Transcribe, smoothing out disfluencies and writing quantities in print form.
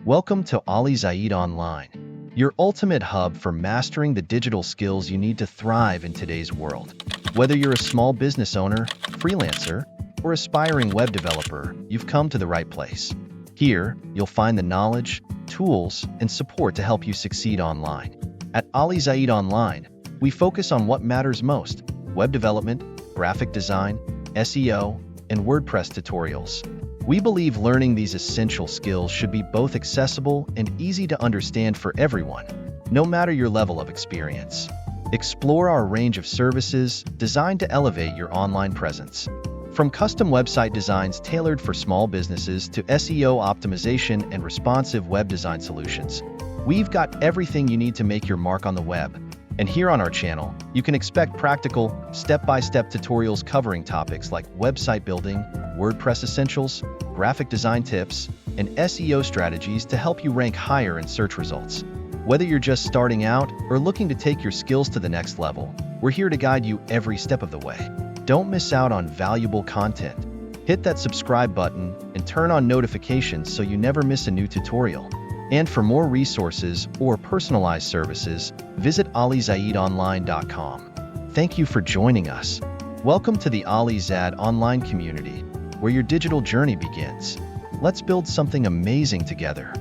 Welcome to Ali Zaid Online, your ultimate hub for mastering the digital skills you need to thrive in today's world. Whether you're a small business owner, freelancer, or aspiring web developer, you've come to the right place. Here, you'll find the knowledge, tools, and support to help you succeed online. At Ali Zaid Online, we focus on what matters most: web development, graphic design, SEO, and WordPress tutorials. We believe learning these essential skills should be both accessible and easy to understand for everyone, no matter your level of experience. Explore our range of services designed to elevate your online presence. From custom website designs tailored for small businesses to SEO optimization and responsive web design solutions, we've got everything you need to make your mark on the web. And here on our channel, you can expect practical, step-by-step tutorials covering topics like website building, WordPress essentials, graphic design tips, and SEO strategies to help you rank higher in search results. Whether you're just starting out or looking to take your skills to the next level, we're here to guide you every step of the way. Don't miss out on valuable content. Hit that subscribe button and turn on notifications so you never miss a new tutorial. And for more resources or personalized services, visit alizaidonline.com. Thank you for joining us. Welcome to the Ali Zaid Online community, where your digital journey begins. Let's build something amazing together.